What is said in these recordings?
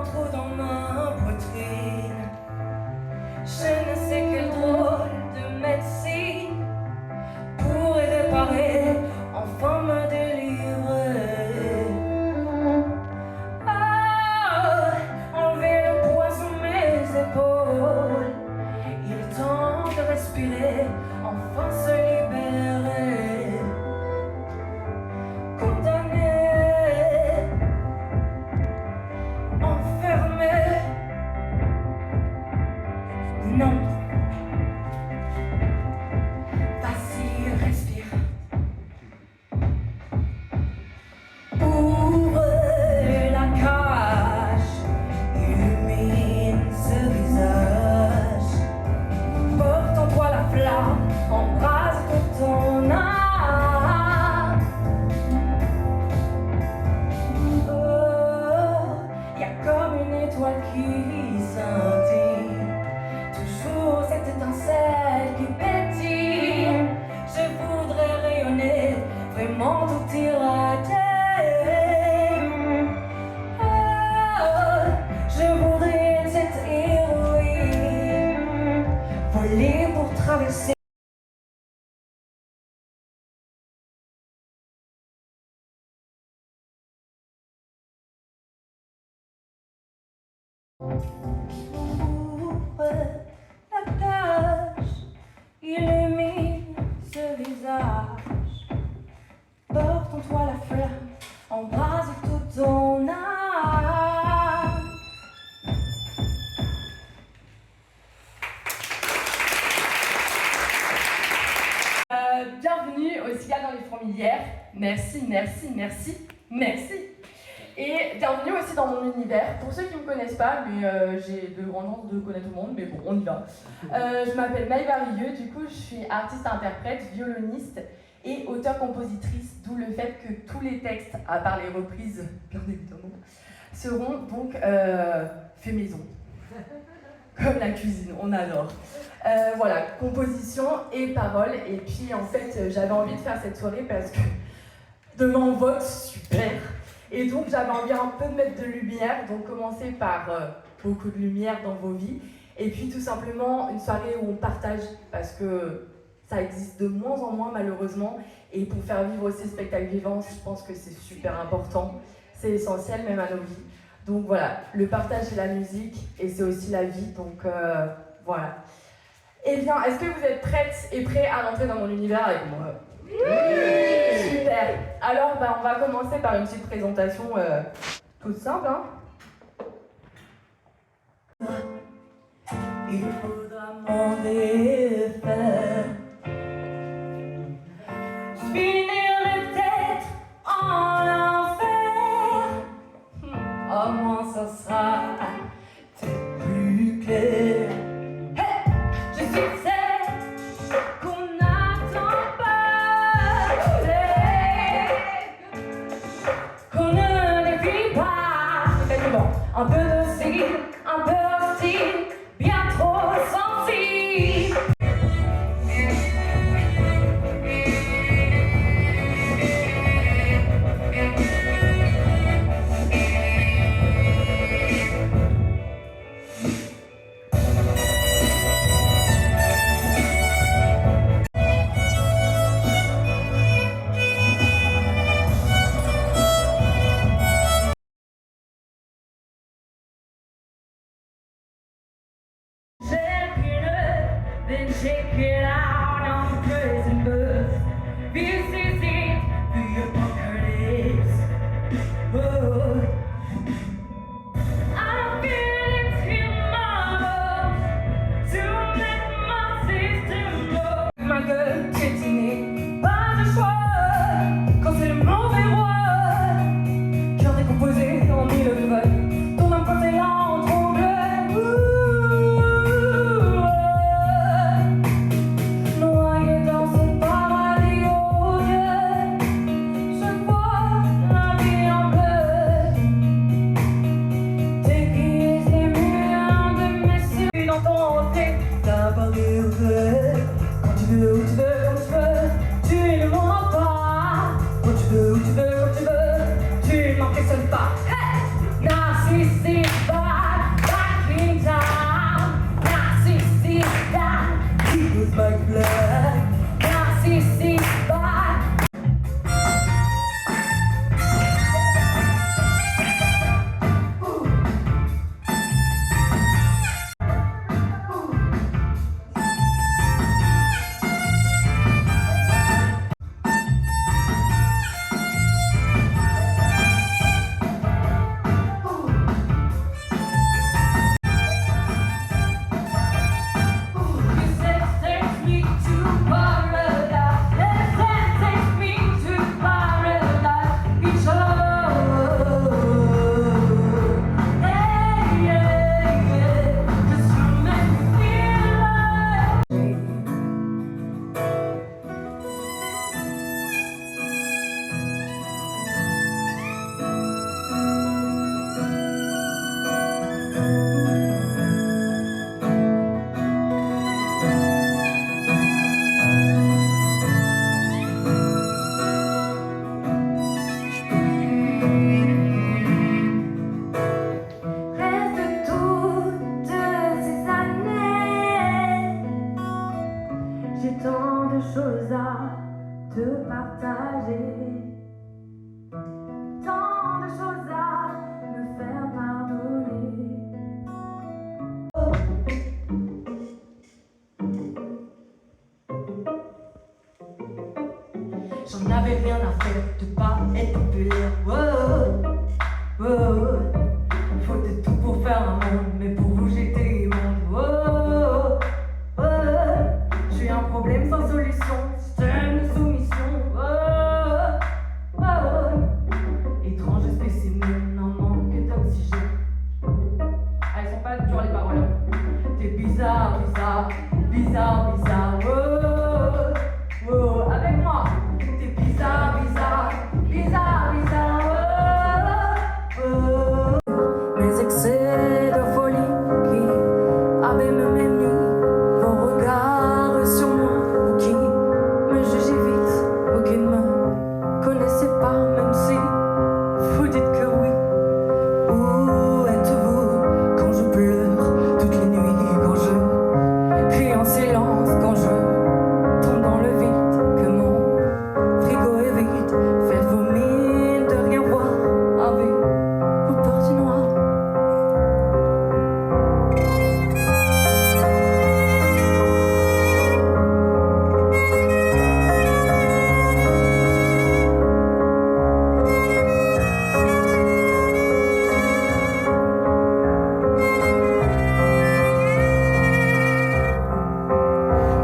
un trou dans ma poitrine. Je ne sais quel drôle de médecine pourrait réparer, enfin me délivrer. Ah, enlever le poids sur mes épaules. Il est temps de respirer, enfin se libérer. Condamné, enfermé, non. Vas-y, respire. Ouvre la cage, illumine ce visage. Porte en toi la flamme, embrase toute ton âme. Oh, y a comme une étoile qui scintille, toujours cette étincelle qui pétille. Je voudrais rayonner, vraiment tout irradier. Oh, je voudrais être cette héroïne, voler pour traverser. Ouvre la page, illumine ce visage. Porte en toi la flamme, embrase toute ton âme. Bienvenue au Cigale dans les Fourmilières. Merci, merci, merci, merci. Et bienvenue aussi dans mon univers. Pour ceux qui ne me connaissent pas, mais j'ai de grandes chances de connaître tout le monde, mais bon, on y va. Je m'appelle Maëva Rieux, du coup je suis artiste-interprète, violoniste et auteure-compositrice, d'où le fait que tous les textes, à part les reprises, bien évidemment, seront donc faits maison. Comme la cuisine, on adore. Voilà, composition et parole. Et puis en fait, j'avais envie de faire cette soirée parce que demain on vote, super. Et donc j'avais envie un peu de mettre de lumière, donc commencer par beaucoup de lumière dans vos vies. Et puis tout simplement une soirée où on partage, parce que ça existe de moins en moins malheureusement. Et pour faire vivre ces spectacles vivants, je pense que c'est super important. C'est essentiel même à nos vies. Donc voilà, le partage c'est la musique et c'est aussi la vie, donc voilà. Eh bien, est-ce que vous êtes prêtes et prêts à rentrer dans mon univers avec moi? Oui! Super. Alors, on va commencer par une petite présentation toute simple. Hein. Il faudra m'en défaire. Finir peut-être en enfer. Au moins ça sera peut-être plus clair. Hey, je suis celle qu'on n'attend pas, qu'on ne défie pas. Effectivement, un peu docile, un peu hostile, bien trop sensible. Then check it out on the prison bus. This is it, do your poker lips. Oh, I feel it in my bones to let my system go. Ma gueule crétinée, pas de choix. Quand c'est le mauvais roi, cœur décomposé en mille feuilles, ton âme quand elle en tremble. Quand tu veux, où tu veux, quand tu veux, tu ne mens pas. Quand tu veux, où tu veux, quand tu veux, tu ne m'impressionnes pas. Hey! Narcissique. n'avais rien à faire de pas être populaire. Oh, oh, faut de tout pour faire un monde, mais pour vous j'étais immonde. Oh, oh, je suis un problème sans solution, système de soumission. Oh, oh, étrange spécimen, un manque d'oxygène. Ah, elles sont pas dures les paroles. Hein. T'es bizarre, bizarre, bizarre, bizarre. Oh, oh, avec moi. T'es bizarre, bizarre, bizarre, bizarre. Oh, oh. Mes excès de folie qui abîment mes nuits. Vos regards sur moi, vous qui me jugez vite, vous qui ne me connaissez pas, même si vous dites que oui. Où êtes-vous quand je pleure toutes les nuits, quand je crie en silence, quand je tombe dans le vide, que mon frigo est vide? Faites-vous mine de rien voir avec vos parties noires?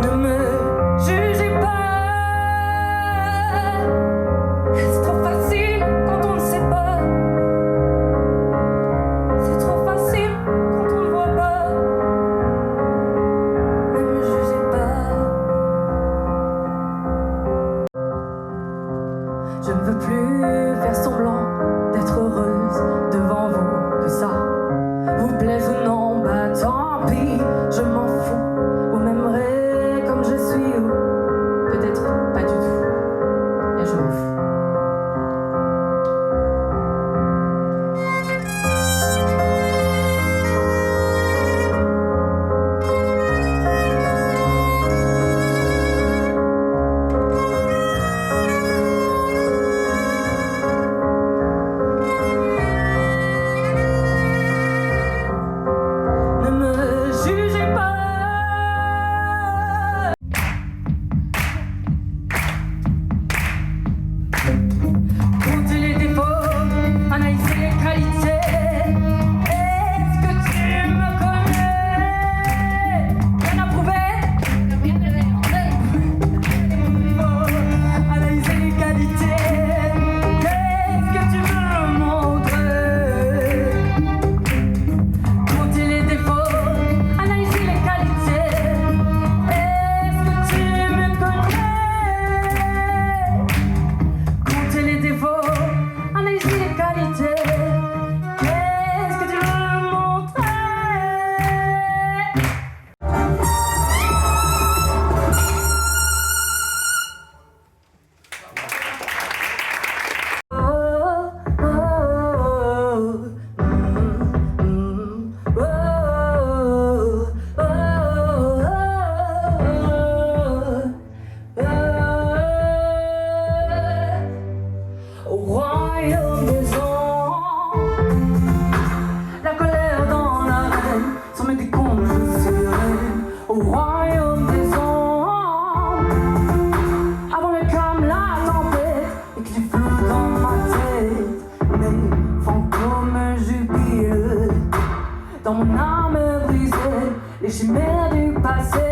Ne me jugez pas, c'est trop facile quand on ne sait pas. C'est trop facile quand on ne voit pas. Ne me jugez pas. Je ne veux plus faire semblant d'être heureuse devant vous, que ça vous plaise ou non, bah tant pis, je m'en fous. Vous m'aimerez comme je suis ou peut-être pas du tout, et je m'en fous. Ne me jugez pas. Comptez les défauts, analysez les qualités. Est-ce que tu me connais? Rien à prouver? Oh, analysez les qualités. Qu'est-ce que tu veux me montrer? Comptez les défauts, analysez les qualités. Est-ce que tu me connais? Comptez les défauts, analysez les qualités. Qu'est-ce que tu veux me montrer? Oh, oh, au royaume des anges, la colère dans l'arène, sans mes décombres je sereine. Au royaume des anges, avant le calme, la tempête, et que du flou dans ma tête, mes fantômes jubilent. Dans mon âme brisée, les chimères du passé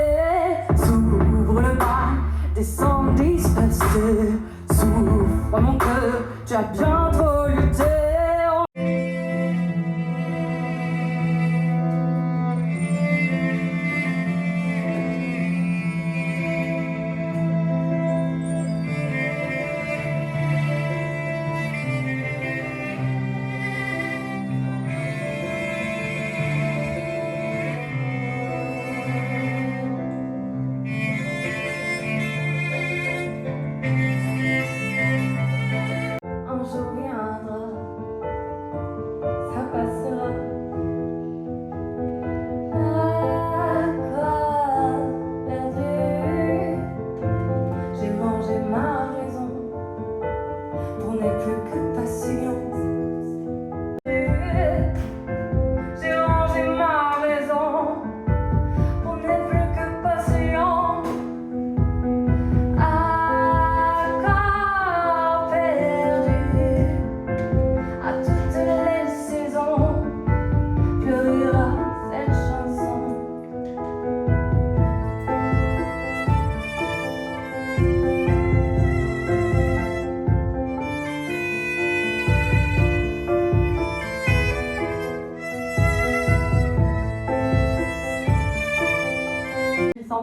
s'ouvrent le bal, descendent dispersés. Souffre mon cœur, tu as bien trop lutté. Un jour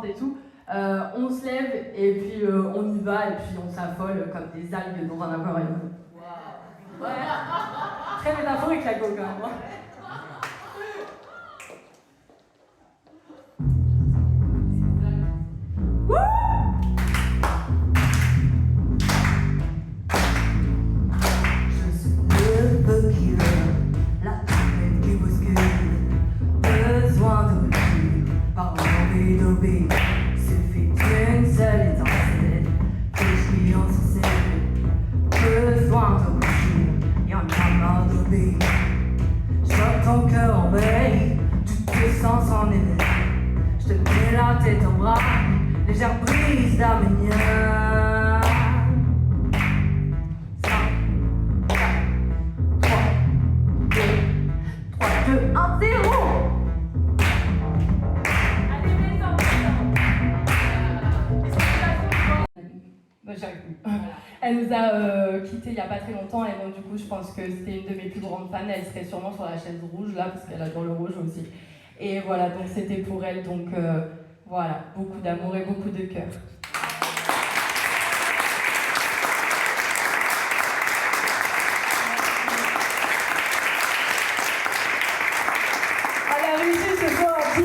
forte et tout. On se lève et puis on y va et puis on s'affole comme des algues dans un aquarium. Wow. Ouais. Très métaphorique la go quand même. Hein. Légère brise d'arménien. 5, 4, 3, 2, 1, 0. Allez, maintenant. J'arrive plus. Elle nous a quittés il n'y a pas très longtemps et donc du coup je pense que c'était une de mes plus grandes fans. Elle serait sûrement sur la chaise rouge là parce qu'elle adore le rouge aussi. Et voilà, donc c'était pour elle. Donc voilà, beaucoup d'amour et beaucoup de cœur. À la régie ce soir, Bim.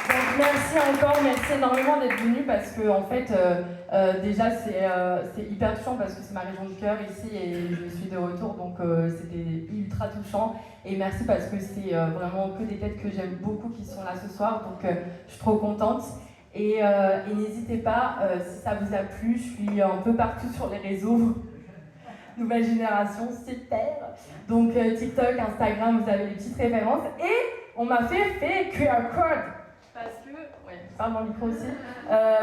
Donc merci encore, merci énormément d'être venu parce que en fait, déjà c'est hyper touchant parce que c'est ma région de cœur ici et je suis de retour donc c'était ultra touchant et merci parce que c'est vraiment que des têtes que j'aime beaucoup qui sont là ce soir donc je suis trop contente et n'hésitez pas si ça vous a plu, je suis un peu partout sur les réseaux. Nouvelle génération, super. Donc TikTok, Instagram, vous avez les petites références et on m'a fait QR code. Parce que, ouais, je parle dans le micro aussi,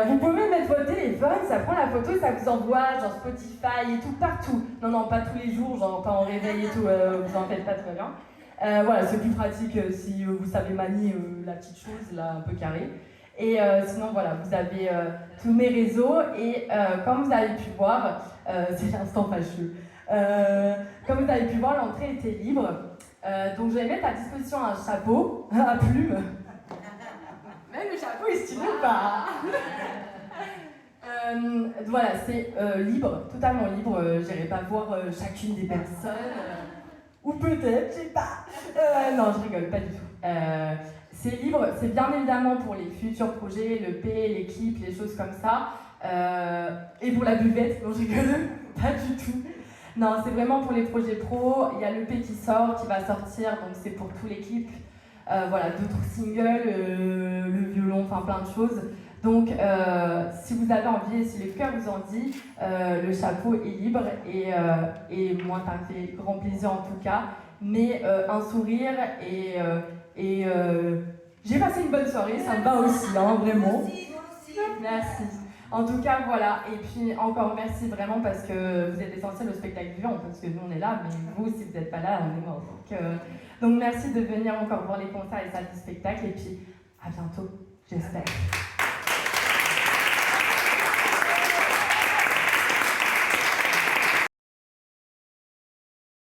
vous pouvez mettre votre téléphone, ça prend la photo et ça vous envoie genre Spotify et tout, partout. Non, pas tous les jours, genre pas en réveil et tout, vous en faites pas, tout va bien. Voilà, c'est plus pratique si vous savez manier la petite chose, là, un peu carrée. Et sinon, voilà, vous avez tous mes réseaux et comme vous avez pu voir, c'est l'instant fâcheux. Comme vous avez pu voir, l'entrée était libre. Donc je vais mettre à disposition un chapeau à plumes. Mais le chapeau est stylé ou pas? Voilà, c'est libre, totalement libre. J'irai pas voir chacune des personnes. Ou peut-être, je sais pas. Non, je rigole, pas du tout. C'est libre, c'est bien évidemment pour les futurs projets, le P, les clips, les choses comme ça. Et pour la buvette, non, je rigole, pas du tout. Non, c'est vraiment pour les projets pro. Il y a le P qui sort, qui va sortir, donc c'est pour tous les clips. Voilà, d'autres singles, le violon, enfin plein de choses. Donc, si vous avez envie et si le cœur vous en dit, le chapeau est libre et moi, ça me fait grand plaisir en tout cas. Mais un sourire et j'ai passé une bonne soirée, ça me va aussi, hein, vraiment. Merci. En tout cas, voilà. Et puis encore merci vraiment parce que vous êtes essentiel au spectacle vivant, parce que nous on est là, mais vous, si vous n'êtes pas là, on est mort. Donc merci de venir encore voir les concerts et salles de spectacle. Et puis à bientôt, j'espère.